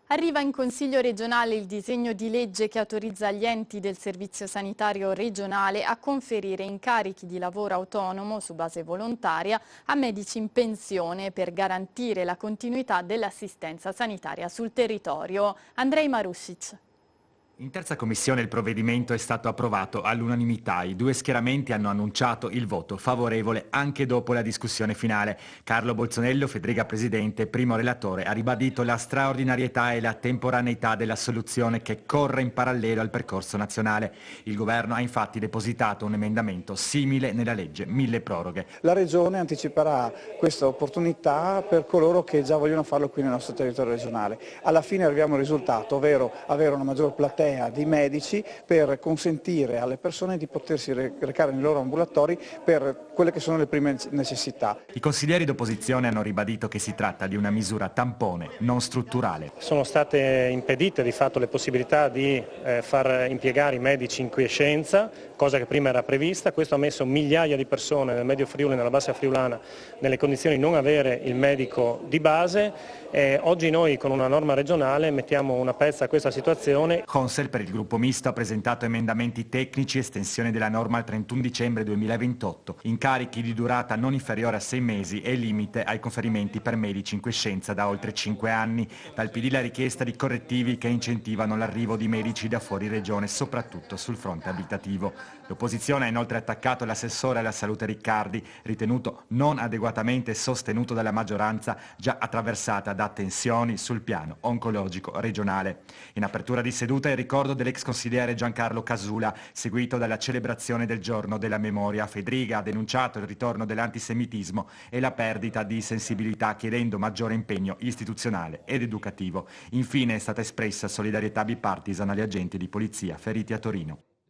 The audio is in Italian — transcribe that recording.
Arriva in Consiglio regionale il disegno di legge che autorizza gli enti del Servizio Sanitario regionale a conferire incarichi di lavoro autonomo su base volontaria a medici in pensione per garantire la continuità dell'assistenza sanitaria sul territorio. Andrei Marusic. In terza commissione il provvedimento è stato approvato all'unanimità. I due schieramenti hanno annunciato il voto favorevole anche dopo la discussione finale. Carlo Bolzonello, Federica Presidente, primo relatore, ha ribadito la straordinarietà e la temporaneità della soluzione che corre in parallelo al percorso nazionale. Il governo ha infatti depositato un emendamento simile nella legge milleproroghe. La Regione anticiperà questa opportunità per coloro che già vogliono farlo qui nel nostro territorio regionale. Alla fine arriviamo al risultato, ovvero avere una maggior platea di medici per consentire alle persone di potersi recare nei loro ambulatori per quelle che sono le prime necessità. I consiglieri d'opposizione hanno ribadito che si tratta di una misura tampone, non strutturale. Sono state impedite di fatto le possibilità di far impiegare i medici in quiescenza, cosa che prima era prevista. Questo ha messo migliaia di persone nel Medio Friuli e nella Bassa Friulana nelle condizioni di non avere il medico di base. Oggi noi con una norma regionale mettiamo una pezza a questa situazione. Consel per il gruppo misto ha presentato emendamenti tecnici, estensione della norma al 31 dicembre 2028, incarichi di durata non inferiore a 6 mesi e limite ai conferimenti per medici in quiescenza da oltre 5 anni. Dal PD la richiesta di correttivi che incentivano l'arrivo di medici da fuori regione, soprattutto sul fronte abitativo. L'opposizione ha inoltre attaccato l'assessore alla salute Riccardi, ritenuto non adeguatamente sostenuto dalla maggioranza, già attraversata da tensioni sul piano oncologico regionale. In apertura di seduta il ricordo dell'ex consigliere Giancarlo Casula, seguito dalla celebrazione del giorno della memoria. Federica ha denunciato il ritorno dell'antisemitismo e la perdita di sensibilità, chiedendo maggiore impegno istituzionale ed educativo. Infine è stata espressa solidarietà bipartisan agli agenti di polizia feriti a Torino.